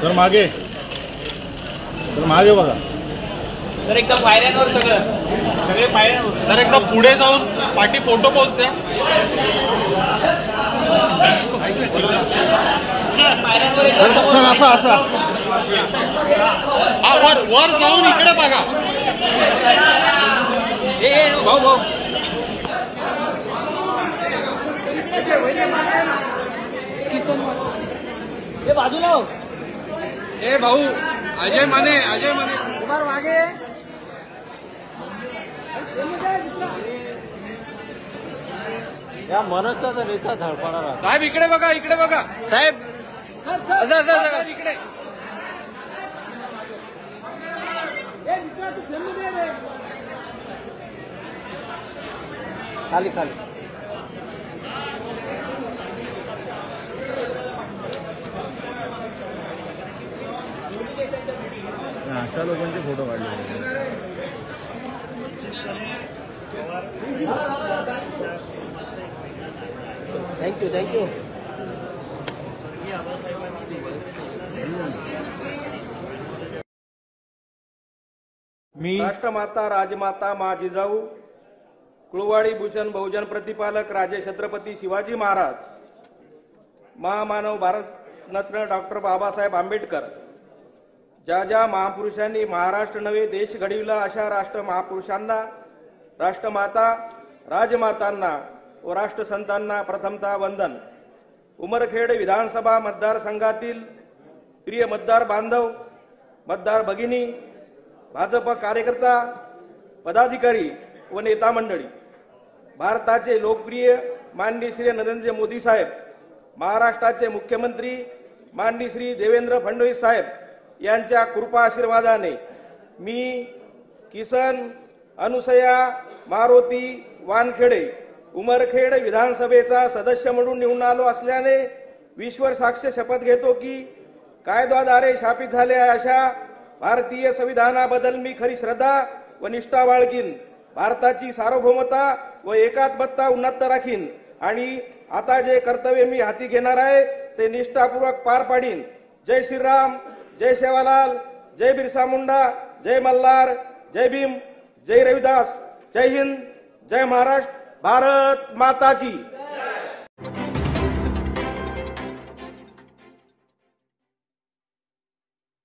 तर मागे बघा सर, एकदम पायऱ्यांवर सगळे पायऱ्यांवर. सर एकदा पुढे जाऊन पाठी फोटो पोच द्या. वर जाऊन इकडे बघा. भाऊ हे बाजूला हो. ए भाऊ, अजय माने कुमार मागे. या मनसचा नेता धडपडणार साहेब इकडे बघा साहेब. इकडे खाली अशा लोकांचे फोटो काढले. थँक्यू. मी राष्ट्रमाता राजमाता मा जिजाऊ कुळवाडी भूषण बहुजन प्रतिपालक राजे छत्रपती शिवाजी महाराज महामानव भारतरत्न डॉक्टर बाबासाहेब आंबेडकर ज्या महापुरुषांनी महाराष्ट्र नवे देश घडविला अशा राष्ट्र महापुरुषांना राष्ट्रमाता राजमातांना व राष्ट्रसंतांना प्रथमतः वंदन. उमरखेड विधानसभा मतदारसंघातील प्रिय मतदार बांधव, मतदार भगिनी, भाजप कार्यकर्ता, पदाधिकारी व नेता मंडळी, भारताचे लोकप्रिय माननीय श्री नरेंद्र मोदी साहेब, महाराष्ट्राचे मुख्यमंत्री माननीय श्री देवेंद्र फडणवीस साहेब यांच्या कृपा आशीर्वादाने मी किसन अनुसया मारुती वानखेडे उमरखेड विधानसभेचा सदस्य म्हणून निवडून आलो असल्याने ईश्वर साक्ष शपथ घेतो की कायद्याद्वारे शापित झालेल्या अशा भारतीय संविधानाबद्दल मी खरी श्रद्धा व निष्ठा बाळगीन. भारताची सार्वभौमता व एकात्मता उन्नत राखीन आणि आता जे कर्तव्य मी हाती घेणार आहे ते निष्ठापूर्वक पार पाडीन. जय श्रीराम, जय सेवालाल, जय बिरसा मुंडा, जय मल्हार, जय भीम, जय रविदास, जय हिंद, जय महाराष्ट्र, भारत माता की.